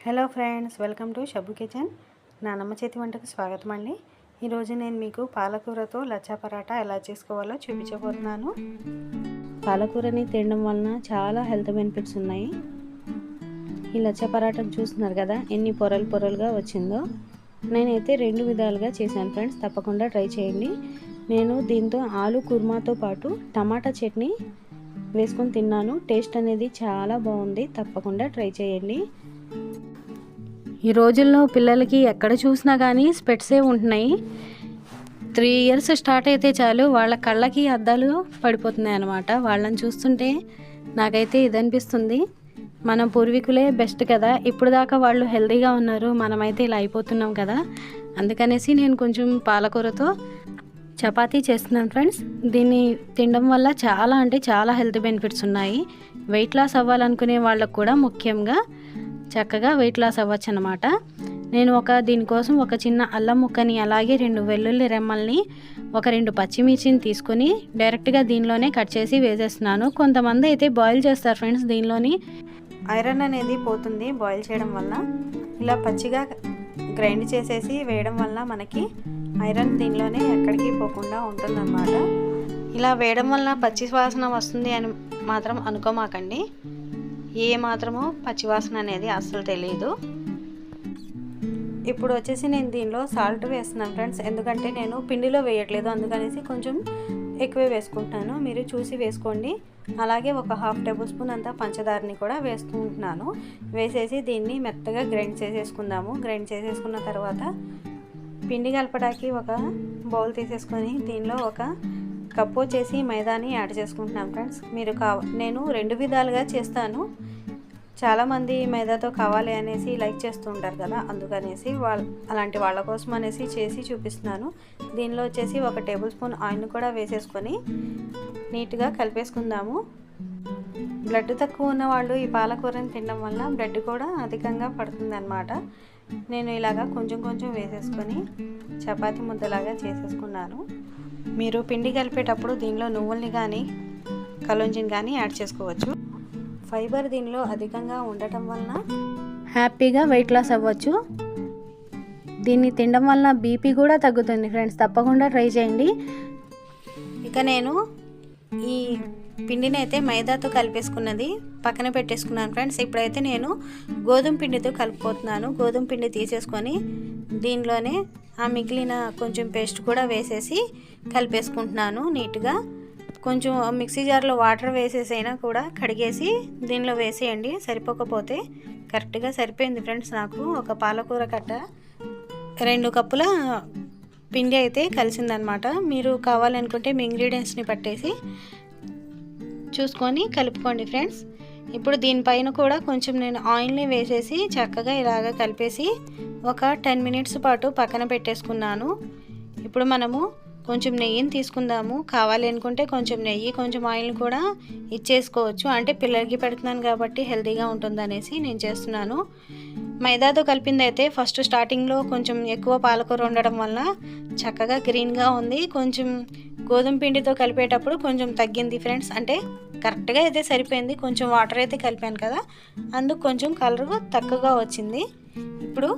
Hello friends, welcome to Shabbu kitchen. నానమ్మ చేతి వంటకు స్వాగతం అండి. ఈరోజు నేను మీకు పాలకూరతో లచ్చా పరాటా ఎలా చేసుకోవాలో చూపించబోతున్నాను. పాలకూరని తినడం వలన చాలా హెల్త్ బెనిఫిట్స్ ఉన్నాయి. ఈ లచ్చా పరాటాను చూస్తున్నారు కదా, ఎన్ని పొరలు పొరలుగా వచ్చిందో. నేనైతే 2 విధాలుగా చేశాను ఫ్రెండ్స్, తప్పకుండా ట్రై చేయండి. నేను దీంతో ఆలు కుర్మాతో పాటు టమాటా చట్నీ వేసుకొని తిన్నాను. టేస్ట్ అనేది చాలా బాగుంది, తప్పకుండా ట్రై చేయండి. ఈ రోజుల్లో పిల్లలకి ఎక్కడ చూసినా కానీ స్పెట్సే ఉంటున్నాయి. 3 ఇయర్స్ స్టార్ట్ అయితే చాలు వాళ్ళ కళ్ళకి అద్దాలు పడిపోతున్నాయి అన్నమాట. వాళ్ళని చూస్తుంటే నాకైతే ఇది అనిపిస్తుంది, మన పూర్వీకులే బెస్ట్ కదా, ఇప్పుడు దాకా వాళ్ళు హెల్తీగా ఉన్నారు, మనమైతే ఇలా అయిపోతున్నాం కదా. అందుకనేసి నేను కొంచెం పాలకూరతో చపాతీ చేస్తున్నాను ఫ్రెండ్స్. దీన్ని తినడం వల్ల చాలా అంటే చాలా హెల్త్ బెనిఫిట్స్ ఉన్నాయి. వెయిట్ లాస్ అవ్వాలనుకునే వాళ్ళకు కూడా ముఖ్యంగా చక్కగా వెయిట్ లాస్ అవ్వచ్చు అనమాట. నేను దీనికోసం ఒక చిన్న అల్లం ముక్కని, అలాగే 2 వెల్లుల్లి రెమ్మల్ని, ఒక 2 పచ్చిమిర్చిని తీసుకొని డైరెక్ట్గా దీనిలోనే కట్ చేసి వేసేస్తున్నాను. కొంతమంది అయితే బాయిల్ చేస్తారు ఫ్రెండ్స్. దీనిలోని ఐరన్ అనేది పోతుంది బాయిల్ చేయడం వల్ల. ఇలా పచ్చిగా గ్రైండ్ చేసేసి వేయడం వల్ల మనకి ఐరన్ దీనిలోనే ఎక్కడికి పోకుండా ఉంటుందన్నమాట. ఇలా వేయడం వల్ల పచ్చి వాసన వస్తుంది అని మాత్రం అనుకోమాకండి. ఏ మాత్రమో పచ్చివాసన అనేది అస్సలు తెలియదు. ఇప్పుడు వచ్చేసి నేను దీనిలో సాల్ట్ వేస్తున్నాను ఫ్రెండ్స్, ఎందుకంటే నేను పిండిలో వేయట్లేదు, అందుకనేసి కొంచెం ఎక్కువే వేసుకుంటున్నాను. మీరు చూసి వేసుకోండి. అలాగే ఒక 1/2 టేబుల్ స్పూన్ అంతా పంచదారని కూడా వేసుకుంటున్నాను. వేసేసి దీన్ని మెత్తగా గ్రైండ్ చేసేసుకుందాము. గ్రైండ్ చేసేసుకున్న తర్వాత పిండి కలపడానికి ఒక బౌల్ తీసేసుకొని దీనిలో ఒక కప్పు వచ్చేసి మైదాని యాడ్ చేసుకుంటున్నాను ఫ్రెండ్స్. నేను 2 విధాలుగా చేస్తాను. చాలామంది మైదాతో కావాలి అనేసి లైక్ చేస్తూ ఉంటారు కదా, అందుకనేసి అలాంటి వాళ్ళ కోసం అనేసి చేసి చూపిస్తున్నాను. దీనిలో వచ్చేసి 1 టేబుల్ స్పూన్ ఆయిల్ కూడా వేసేసుకొని నీట్గా కలిపేసుకుందాము. బ్లడ్ తక్కువ ఉన్న వాళ్ళు ఈ పాలకూరని తినడం వల్ల బ్లడ్ కూడా అధికంగా పడుతుంది అన్నమాట. నేను ఇలాగా కొంచెం కొంచెం వేసేసుకొని చపాతీ ముద్దలాగా చేసేసుకున్నాను. మీరు పిండి కలిపేటప్పుడు దీనిలో నువ్వుల్ని కానీ కలోంజిని కానీ యాడ్ చేసుకోవచ్చు. ఫైబర్ దీనిలో అధికంగా ఉండటం వలన హ్యాపీగా వెయిట్ లాస్ అవ్వచ్చు. దీన్ని తినడం వలన బీపీ కూడా తగ్గుతుంది ఫ్రెండ్స్, తప్పకుండా ట్రై చేయండి. ఇక నేను ఈ పిండిని అయితే మైదాతో కలిపేసుకున్నది పక్కన పెట్టేసుకున్నాను ఫ్రెండ్స్. ఇప్పుడైతే నేను గోధుమ పిండితో కలుపుకోతున్నాను. గోధుమ పిండి తీసేసుకొని దీనిలోనే ఆ మిగిలిన కొంచెం పేస్ట్ కూడా వేసేసి కలిపేసుకుంటున్నాను నీట్గా. కొంచెం మిక్సీ జార్లో వాటర్ వేసేసైనా కూడా కడిగేసి దీనిలో వేసేయండి. సరిపోకపోతే కరెక్ట్గా సరిపోయింది ఫ్రెండ్స్. నాకు ఒక పాలకూర కట్ట 2 కప్పుల పిండి అయితే కలిసిందనమాట. మీరు కావాలనుకుంటే మీ ఇంగ్రీడియంట్స్ని పట్టేసి చూసుకొని కలుపుకోండి ఫ్రెండ్స్. ఇప్పుడు దీనిపైన కూడా కొంచెం నేను ఆయిల్ని వేసేసి చక్కగా ఇలాగ కలిపేసి ఒక 10 మినిట్స్ పాటు పక్కన పెట్టేసుకున్నాను. ఇప్పుడు మనము కొంచెం నెయ్యిని తీసుకుందాము. కావాలి అనుకుంటే కొంచెం నెయ్యి కొంచెం ఆయిల్ కూడా ఇచ్చేసుకోవచ్చు. అంటే పిల్లలకి పెడుతున్నాను కాబట్టి హెల్తీగా ఉంటుందనేసి నేను చేస్తున్నాను. మైదాతో కలిపింది అయితే ఫస్ట్ స్టార్టింగ్లో కొంచెం ఎక్కువ పాలకూర ఉండడం వల్ల చక్కగా గ్రీన్గా ఉంది. కొంచెం గోధుమ పిండితో కలిపేటప్పుడు కొంచెం తగ్గింది ఫ్రెండ్స్. అంటే కరెక్ట్గా అయితే సరిపోయింది. కొంచెం వాటర్ అయితే కలిపాను కదా, అందుకు కొంచెం కలర్ తక్కువగా వచ్చింది. ఇప్పుడు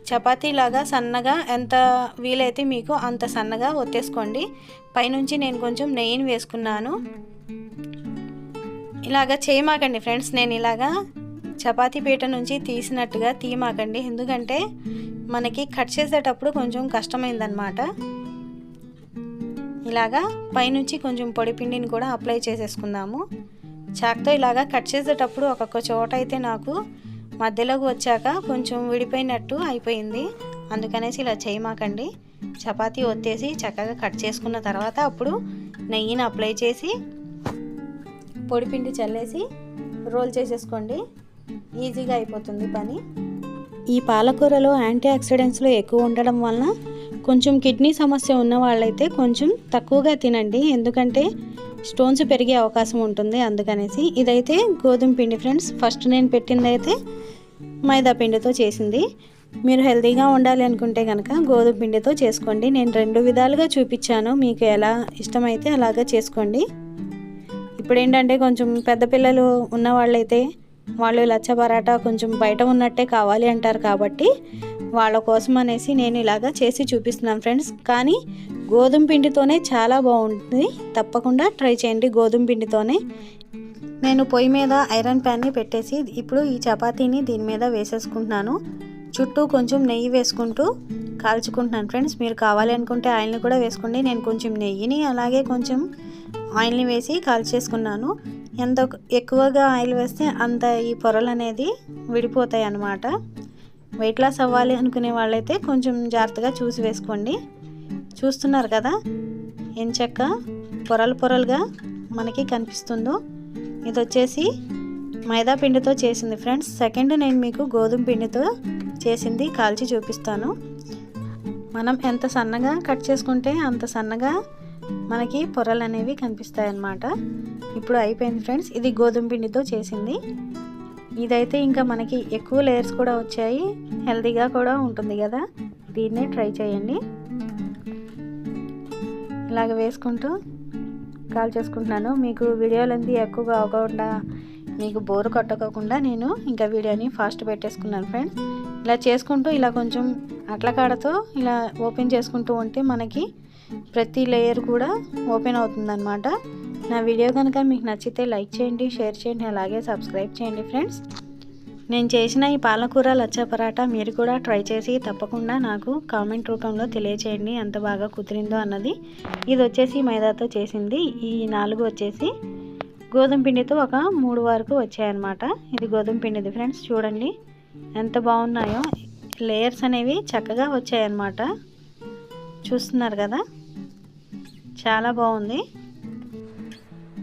చపాతీలాగా సన్నగా ఎంత వీలైతే మీకు అంత సన్నగా ఒత్తేసుకోండి. పైనుంచి నేను కొంచెం నెయ్యిని వేసుకున్నాను. ఇలాగా చేయమాకండి ఫ్రెండ్స్, నేను ఇలాగా చపాతీ పీట నుంచి తీసినట్టుగా తీయమాకండి, ఎందుకంటే మనకి కట్ చేసేటప్పుడు కొంచెం కష్టమైందనమాట. ఇలాగా పైనుంచి కొంచెం పొడి పిండిని కూడా అప్లై చేసేసుకుందాము. చాక్తో ఇలాగా కట్ చేసేటప్పుడు ఒక్కొక్క చోట అయితే నాకు మధ్యలోకి వచ్చాక కొంచెం విడిపోయినట్టు అయిపోయింది. అందుకనేసి ఇలా చేయమాకండి. చపాతీ ఒత్తేసి చక్కగా కట్ చేసుకున్న తర్వాత అప్పుడు నెయ్యిని అప్లై చేసి పొడిపిండి చల్లేసి రోల్ చేసేసుకోండి. ఈజీగా అయిపోతుంది పని. ఈ పాలకూరలో యాంటీ ఆక్సిడెంట్స్లో ఎక్కువ ఉండడం వలన కొంచెం కిడ్నీ సమస్య ఉన్న వాళ్ళైతే కొంచెం తక్కువగా తినండి, ఎందుకంటే స్టోన్స్ పెరిగే అవకాశం ఉంటుంది. అందుకనేసి ఇదైతే గోధుమ పిండి ఫ్రెండ్స్. ఫస్ట్ నేను పెట్టింది అయితే మైదా పిండితో చేసింది. మీరు హెల్తీగా ఉండాలి అనుకుంటే కనుక గోధుమ పిండితో చేసుకోండి. నేను 2 విధాలుగా చూపించాను, మీకు ఎలా ఇష్టమైతే అలాగా చేసుకోండి. ఇప్పుడు ఏంటంటే కొంచెం పెద్ద పిల్లలు ఉన్న వాళ్ళైతే వాళ్ళు లచ్చ పరాటా కొంచెం బయట ఉన్నట్టే కావాలి అంటారు కాబట్టి వాళ్ళ కోసం అనేసి నేను ఇలాగా చేసి చూపిస్తున్నాను ఫ్రెండ్స్. కానీ గోధుమ పిండితోనే చాలా బాగుంటుంది, తప్పకుండా ట్రై చేయండి గోధుమ పిండితోనే. నేను పొయ్యి మీద ఐరన్ ప్యాన్ని పెట్టేసి ఇప్పుడు ఈ చపాతీని దీని మీద వేసేసుకుంటున్నాను. చుట్టూ కొంచెం నెయ్యి వేసుకుంటూ కాల్చుకుంటున్నాను ఫ్రెండ్స్. మీరు కావాలి అనుకుంటే ఆయిల్ని కూడా వేసుకోండి. నేను కొంచెం నెయ్యిని అలాగే కొంచెం ఆయిల్ని వేసి కాల్చేసుకున్నాను. ఎంత ఎక్కువగా ఆయిల్ వేస్తే అంత ఈ పొరలు అనేది విడిపోతాయి అన్నమాట. వెయిట్ లాస్ అవ్వాలి అనుకునే వాళ్ళైతే కొంచెం జాగ్రత్తగా చూసి వేసుకోండి. చూస్తున్నారు కదా ఎంచక్క పొరలు పొరలుగా మనకి కనిపిస్తుందో. ఇది వచ్చేసి మైదా పిండితో చేసింది ఫ్రెండ్స్. సెకండ్ నేను మీకు గోధుమ పిండితో చేసింది కాల్చి చూపిస్తాను. మనం ఎంత సన్నగా కట్ చేసుకుంటే అంత సన్నగా మనకి పొరలు అనేవి కనిపిస్తాయి అన్నమాట. ఇప్పుడు అయిపోయింది ఫ్రెండ్స్. ఇది గోధుమ పిండితో చేసింది. ఇదైతే ఇంకా మనకి ఎక్కువ లేయర్స్ కూడా వచ్చాయి, హెల్తీగా కూడా ఉంటుంది కదా. దీన్నే ట్రై చేయండి. ఇలాగ వేసుకుంటూ కాల్ చేసుకుంటున్నాను. మీకు వీడియోలన్నీ ఎక్కువగా అవ్వకుండా మీకు బోర్ కొట్టకోకుండా నేను ఇంకా వీడియోని ఫాస్ట్ పెట్టేసుకున్నాను ఫ్రెండ్స్. ఇలా చేసుకుంటూ ఇలా కొంచెం అట్ల కాడతో ఇలా ఓపెన్ చేసుకుంటూ ఉంటే మనకి ప్రతి లేయర్ కూడా ఓపెన్ అవుతుందన్నమాట. నా వీడియో కనుక మీకు నచ్చితే లైక్ చేయండి, షేర్ చేయండి, అలాగే సబ్స్క్రైబ్ చేయండి ఫ్రెండ్స్. నేను చేసిన ఈ పాలకూర లచ్చ పరాటా మీరు కూడా ట్రై చేసి తప్పకుండా నాకు కామెంట్ రూపంలో తెలియచేయండి ఎంత బాగా కుదిరిందో అన్నది. ఇది వచ్చేసి మైదాతో చేసింది. ఈ 4 వచ్చేసి గోధుమ పిండితో ఒక 3 వరకు వచ్చాయన్నమాట. ఇది గోధుమ పిండిది ఫ్రెండ్స్. చూడండి ఎంత బాగున్నాయో, లేయర్స్ అనేవి చక్కగా వచ్చాయన్నమాట. చూస్తున్నారు కదా, చాలా బాగుంది.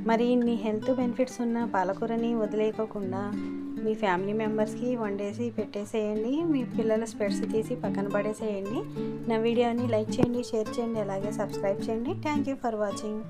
మరి ఇన్ని హెల్త్ బెనిఫిట్స్ ఉన్న పాలకూరని వదిలేయకోకుండా మీ ఫ్యామిలీ మెంబర్స్కి వండేసి పెట్టేసేయండి. మీ పిల్లల స్పెట్స్ తీసి పక్కన పడేసేయండి. నా వీడియోని లైక్ చేయండి, షేర్ చేయండి, అలాగే సబ్స్క్రైబ్ చేయండి. Thank you for watching.